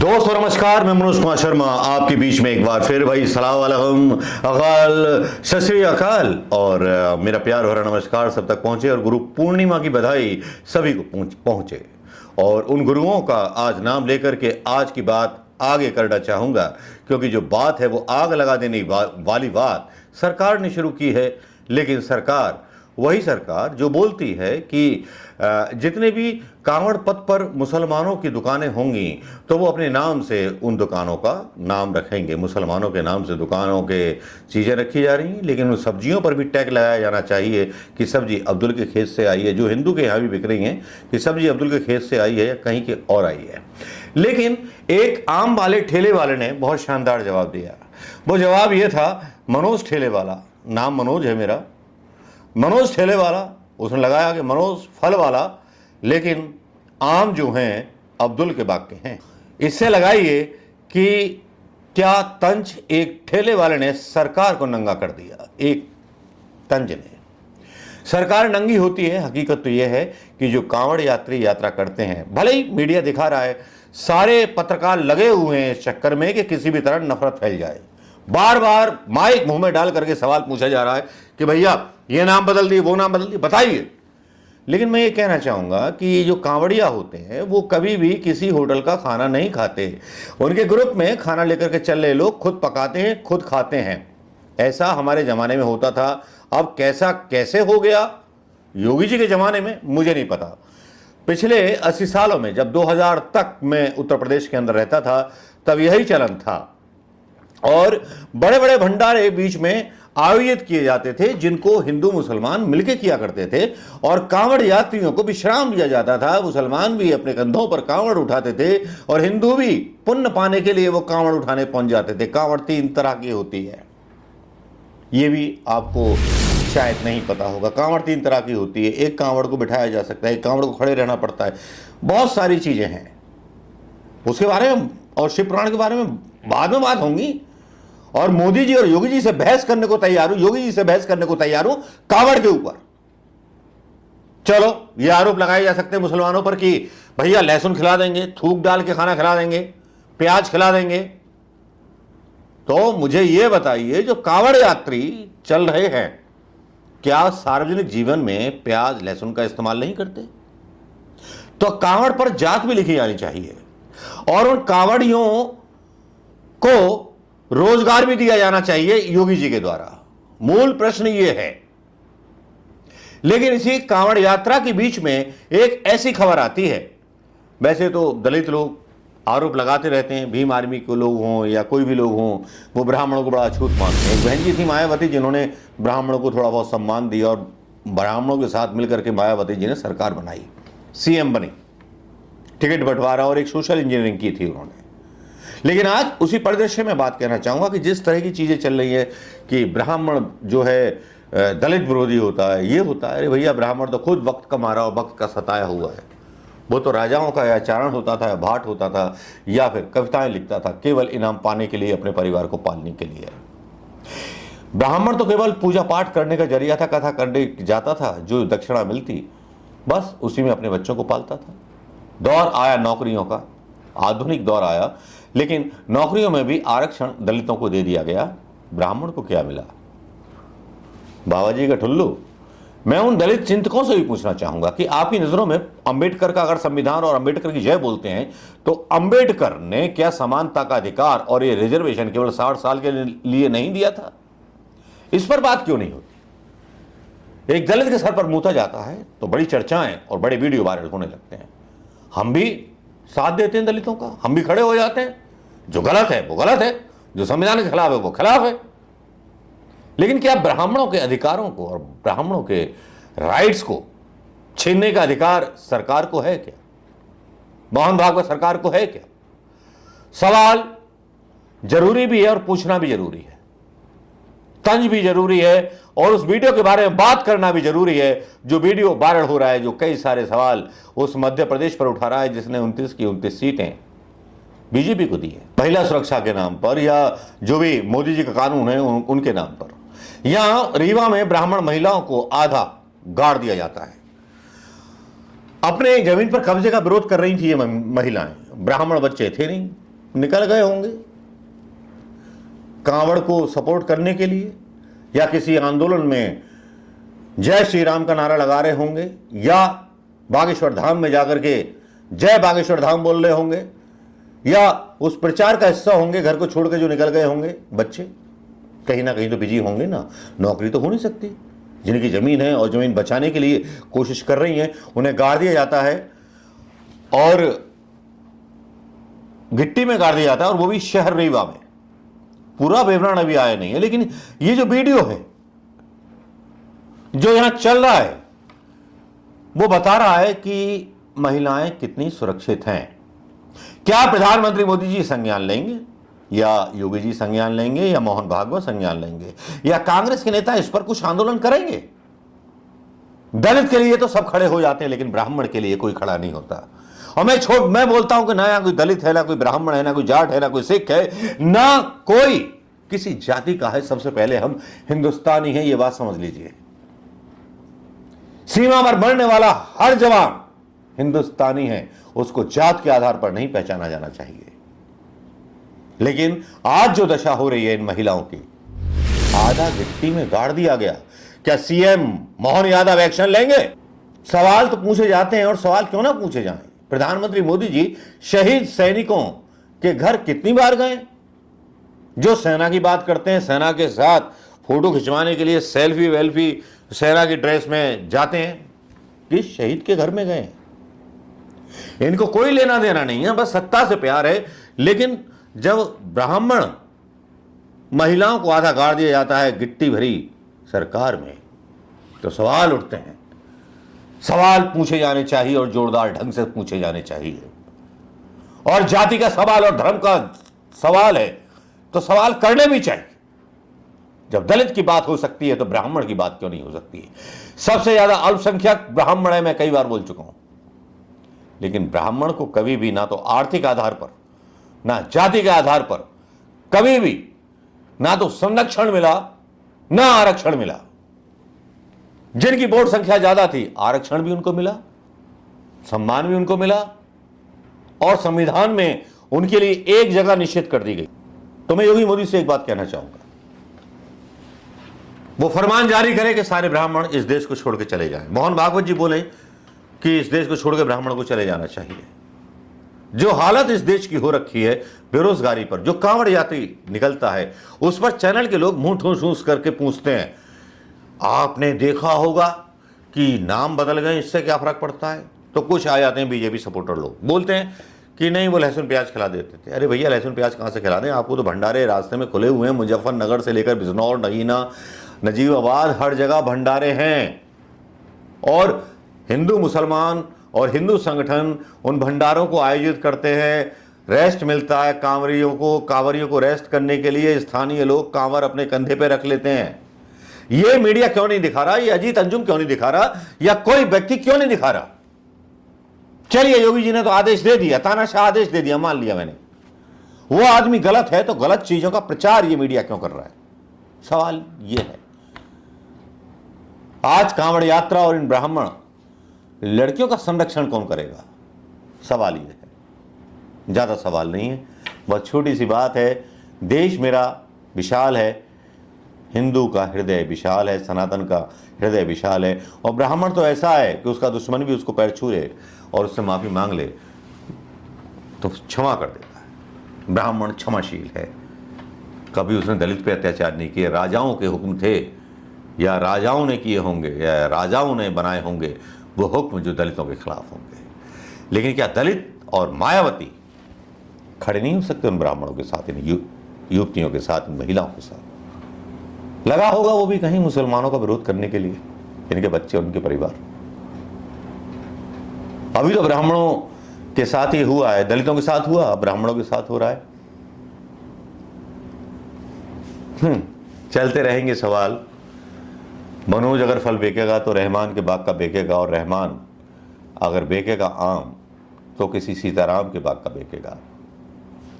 दोस्तों नमस्कार, मैं मनोज कुमार शर्मा आपके बीच में एक बार फिर भाई सलाम अलैकुम अकाल सत श्री अकाल और मेरा प्यार भरा नमस्कार सब तक पहुंचे और गुरु पूर्णिमा की बधाई सभी को पहुंचे। और उन गुरुओं का आज नाम लेकर के आज की बात आगे करना चाहूँगा, क्योंकि जो बात है वो आग लगा देने वाली बात सरकार ने शुरू की है। लेकिन सरकार वही सरकार जो बोलती है कि जितने भी कांवड़ पथ पर मुसलमानों की दुकानें होंगी तो वो अपने नाम से उन दुकानों का नाम रखेंगे। मुसलमानों के नाम से दुकानों के चीज़ें रखी जा रही हैं, लेकिन उन सब्जियों पर भी टैग लगाया जाना चाहिए कि सब्जी अब्दुल के खेत से आई है। जो हिंदू के यहाँ भी बिक रही हैं कि सब्जी अब्दुल के खेत से आई है या कहीं के और आई है। लेकिन एक आम वाले ठेले वाले ने बहुत शानदार जवाब दिया। वो जवाब ये था, मनोज ठेले वाला, नाम मनोज है मेरा, मनोज ठेले वाला, उसने लगाया कि मनोज फल वाला, लेकिन आम जो हैं अब्दुल के बाग के हैं। इससे लगाइए कि क्या तंज एक ठेले वाले ने सरकार को नंगा कर दिया। एक तंज ने, सरकार नंगी होती है। हकीकत तो यह है कि जो कांवड़ यात्री यात्रा करते हैं, भले ही मीडिया दिखा रहा है, सारे पत्रकार लगे हुए हैं इस चक्कर में कि किसी भी तरह नफरत फैल जाए। बार बार माइक मुंह में डाल करके सवाल पूछा जा रहा है कि भैया ये नाम बदल दिए, वो नाम बदल दिए, बताइए। लेकिन मैं ये कहना चाहूँगा कि जो कांवड़िया होते हैं वो कभी भी किसी होटल का खाना नहीं खाते। उनके ग्रुप में खाना लेकर के चल रहे लोग खुद पकाते हैं, खुद खाते हैं। ऐसा हमारे ज़माने में होता था। अब कैसा कैसे हो गया योगी जी के ज़माने में मुझे नहीं पता। पिछले 80 सालों में जब 2000 तक मैं उत्तर प्रदेश के अंदर रहता था तब यही चलन था और बड़े बड़े भंडारे बीच में आयोजित किए जाते थे जिनको हिंदू मुसलमान मिलकर किया करते थे और कांवड़ यात्रियों को विश्राम दिया जाता था। मुसलमान भी अपने कंधों पर कांवड़ उठाते थे और हिंदू भी पुण्य पाने के लिए वो कांवड़ उठाने पहुंच जाते थे। कांवड़ 3 तरह की होती है, ये भी आपको शायद नहीं पता होगा। कांवड़ 3 तरह की होती है। एक कांवड़ को बिठाया जा सकता है, एक कांवड़ को खड़े रहना पड़ता है, बहुत सारी चीजें हैं उसके बारे में और शिव पुराण के बारे में बाद में बात होंगी। और मोदी जी और योगी जी से बहस करने को तैयार हूं, योगी जी से बहस करने को तैयार हूं कांवड़ के ऊपर। चलो ये आरोप लगाए जा सकते हैं मुसलमानों पर कि भैया लहसुन खिला देंगे, थूक डाल के खाना खिला देंगे, प्याज खिला देंगे। तो मुझे यह बताइए, जो कांवड़ यात्री चल रहे हैं क्या सार्वजनिक जीवन में प्याज लहसुन का इस्तेमाल नहीं करते? तो कांवड़ पर जात भी लिखी जानी चाहिए और उन कांवड़ियों को रोजगार भी दिया जाना चाहिए योगी जी के द्वारा। मूल प्रश्न यह है। लेकिन इसी कांवड़ यात्रा के बीच में एक ऐसी खबर आती है, वैसे तो दलित लोग आरोप लगाते रहते हैं, भीम आर्मी के लोग हों या कोई भी लोग हों, वो ब्राह्मणों को बड़ा अछूत मानते हैं। एक बहन जी थी मायावती जिन्होंने ब्राह्मणों को थोड़ा बहुत सम्मान दिया और ब्राह्मणों के साथ मिलकर के मायावती जी ने सरकार बनाई, सीएम बनी, टिकट बंटवारा और एक सोशल इंजीनियरिंग की थी उन्होंने। लेकिन आज उसी परिदृश्य में बात कहना चाहूँगा कि जिस तरह की चीज़ें चल रही है कि ब्राह्मण जो है दलित विरोधी होता है, ये होता है। अरे भैया, ब्राह्मण तो खुद वक्त का मारा और वक्त का सताया हुआ है। वो तो राजाओं का या चारण होता था या भाट होता था या फिर कविताएं लिखता था केवल इनाम पाने के लिए, अपने परिवार को पालने के लिए। ब्राह्मण तो केवल पूजा पाठ करने का जरिया था, कथा करने जाता था, जो दक्षिणा मिलती बस उसी में अपने बच्चों को पालता था। दौर आया नौकरियों का, आधुनिक दौर आया, लेकिन नौकरियों में भी आरक्षण दलितों को दे दिया गया। ब्राह्मण को क्या मिला? बाबा जी का ठुल्लू। मैं उन दलित चिंतकों से भी पूछना चाहूंगा कि आपकी नजरों में अंबेडकर का अगर संविधान और अंबेडकर की जय बोलते हैं तो अंबेडकर ने क्या समानता का अधिकार और ये रिजर्वेशन केवल 60 साल के लिए नहीं दिया था? इस पर बात क्यों नहीं होती? एक दलित के सर पर मूता जाता है तो बड़ी चर्चाएं और बड़े वीडियो वायरल होने लगते हैं। हम भी साथ देते हैं दलितों का, हम भी खड़े हो जाते हैं। जो गलत है वो गलत है, जो संविधान के खिलाफ है वो खिलाफ है। लेकिन क्या ब्राह्मणों के अधिकारों को और ब्राह्मणों के राइट्स को छीनने का अधिकार सरकार को है क्या? मोहन भागवत सरकार को है क्या? सवाल जरूरी भी है और पूछना भी जरूरी है, तंज भी जरूरी है और उस वीडियो के बारे में बात करना भी जरूरी है। जो वीडियो वायरल हो रहा है, जो कई सारे सवाल उस मध्य प्रदेश पर उठा रहा है जिसने 29 की 29 सीटें बीजेपी को दी है, महिला सुरक्षा के नाम पर या जो भी मोदी जी का कानून है उनके नाम पर। यहां रीवा में ब्राह्मण महिलाओं को आधा गाड़ दिया जाता है। अपने जमीन पर कब्जे का विरोध कर रही थी ये महिलाएं, ब्राह्मण बच्चे थे नहीं, निकल गए होंगे कांवड़ को सपोर्ट करने के लिए, या किसी आंदोलन में जय श्री राम का नारा लगा रहे होंगे, या बागेश्वर धाम में जाकर के जय बागेश्वर धाम बोल रहे होंगे, या उस प्रचार का हिस्सा होंगे। घर को छोड़ के जो निकल गए होंगे बच्चे, कहीं ना कहीं तो बिजी होंगे ना। नौकरी तो हो नहीं सकती। जिनकी जमीन है और जमीन बचाने के लिए कोशिश कर रही हैं, उन्हें गाड़ दिया जाता है और गिट्टी में गाड़ दिया जाता है, और वो भी शहर रीवा में। पूरा विवरण अभी आया नहीं है, लेकिन ये जो वीडियो है जो यहां चल रहा है वो बता रहा है कि महिलाएं कितनी सुरक्षित हैं। क्या प्रधानमंत्री मोदी जी संज्ञान लेंगे, या योगी जी संज्ञान लेंगे, या मोहन भागवत संज्ञान लेंगे, या कांग्रेस के नेता इस पर कुछ आंदोलन करेंगे? दलित के लिए तो सब खड़े हो जाते हैं, लेकिन ब्राह्मण के लिए कोई खड़ा नहीं होता। और मैं बोलता हूं कि ना यहाँ कोई दलित है, ना कोई ब्राह्मण है, ना कोई जाट है, ना कोई सिख है, ना कोई किसी जाति का है। सबसे पहले हम हिंदुस्तानी हैं, ये बात समझ लीजिए। सीमा पर मरने वाला हर जवान हिंदुस्तानी है, उसको जात के आधार पर नहीं पहचाना जाना चाहिए। लेकिन आज जो दशा हो रही है इन महिलाओं की, आधा गिट्टी में गाड़ दिया गया। क्या सीएम मोहन यादव एक्शन लेंगे? सवाल तो पूछे जाते हैं, और सवाल क्यों ना पूछे जाएं। प्रधानमंत्री मोदी जी शहीद सैनिकों के घर कितनी बार गए? जो सेना की बात करते हैं, सेना के साथ फोटो खिंचवाने के लिए सेल्फी वेल्फी सेना की ड्रेस में जाते हैं, किस शहीद के घर में गए? इनको कोई लेना देना नहीं है, बस सत्ता से प्यार है। लेकिन जब ब्राह्मण महिलाओं को आधा गाड़ दिया जाता है गिट्टी भरी सरकार में, तो सवाल उठते हैं। सवाल पूछे जाने चाहिए, और जोरदार ढंग से पूछे जाने चाहिए। और जाति का सवाल और धर्म का सवाल है तो सवाल करने भी चाहिए। जब दलित की बात हो सकती है तो ब्राह्मण की बात क्यों नहीं हो सकती है? सबसे ज्यादा अल्पसंख्यक ब्राह्मण है, मैं कई बार बोल चुका हूं। लेकिन ब्राह्मण को कभी भी ना तो आर्थिक आधार पर, ना जाति के आधार पर कभी भी ना तो संरक्षण मिला, ना आरक्षण मिला। जिनकी वोट संख्या ज्यादा थी, आरक्षण भी उनको मिला, सम्मान भी उनको मिला, और संविधान में उनके लिए एक जगह निश्चित कर दी गई। तो मैं योगी मोदी से एक बात कहना चाहूंगा, वो फरमान जारी करे कि सारे ब्राह्मण इस देश को छोड़ के चले जाएं। मोहन भागवत जी बोले कि इस देश को छोड़ के ब्राह्मण को चले जाना चाहिए। जो हालत इस देश की हो रखी है बेरोजगारी पर, जो कांवड़ यात्री निकलता है उस पर चैनल के लोग मुंह ठूस करके पूछते हैं, आपने देखा होगा कि नाम बदल गए, इससे क्या फर्क पड़ता है? तो कुछ आ जाते हैं बीजेपी सपोर्टर लोग, बोलते हैं कि नहीं वो लहसुन प्याज खिला देते थे। अरे भैया, लहसुन प्याज कहाँ से खिला दें? आपको तो भंडारे रास्ते में खुले हुए हैं। मुजफ्फरनगर से लेकर बिजनौर, नगीना, नजीबाबाद, हर जगह भंडारे हैं। और हिंदू मुसलमान और हिंदू संगठन उन भंडारों को आयोजित करते हैं। रेस्ट मिलता है कांवरियों को रेस्ट करने के लिए स्थानीय लोग कांवर अपने कंधे पे रख लेते हैं। ये मीडिया क्यों नहीं दिखा रहा? ये अजीत अंजुम क्यों नहीं दिखा रहा? या कोई व्यक्ति क्यों नहीं दिखा रहा? चलिए, योगी जी ने तो आदेश दे दिया, तानाशाह आदेश दे दिया, मान लिया मैंने। वो आदमी गलत है तो गलत चीजों का प्रचार ये मीडिया क्यों कर रहा है? सवाल ये है। आज कांवड़ यात्रा और इन ब्राह्मण लड़कियों का संरक्षण कौन करेगा? सवाल ये है। ज्यादा सवाल नहीं है, बहुत छोटी सी बात है। देश मेरा विशाल है, हिंदू का हृदय विशाल है, सनातन का हृदय विशाल है। और ब्राह्मण तो ऐसा है कि उसका दुश्मन भी उसको पैर छू ले और उससे माफी मांग ले तो क्षमा कर देता है। ब्राह्मण क्षमाशील है। कभी उसने दलित पे अत्याचार नहीं किए। राजाओं के हुक्म थे, या राजाओं ने किए होंगे, या राजाओं ने बनाए होंगे वो हुक्म जो दलितों के खिलाफ होंगे। लेकिन क्या दलित और मायावती खड़े नहीं हो सकते उन ब्राह्मणों के साथ, इन युवतियों के साथ, इन महिलाओं के साथ? लगा होगा वो भी कहीं मुसलमानों का विरोध करने के लिए, इनके बच्चे, उनके परिवार। अभी तो ब्राह्मणों के साथ ही हुआ है, दलितों के साथ हुआ, ब्राह्मणों के साथ हो रहा है। चलते रहेंगे सवाल। मनोज अगर फल बेचेगा तो रहमान के बाग का बेचेगा, और रहमान अगर बेचेगा आम तो किसी सीताराम के बाग का बेचेगा।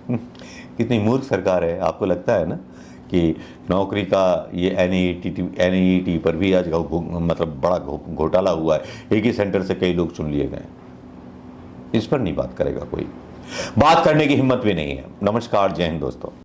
कितनी मूर्ख सरकार है। आपको लगता है ना कि नौकरी का ये NEET पर भी आज मतलब बड़ा घोटाला हुआ है। एक ही सेंटर से कई लोग चुन लिए गए। इस पर नहीं बात करेगा कोई। बात करने की हिम्मत भी नहीं है। नमस्कार, जय हिंद दोस्तों।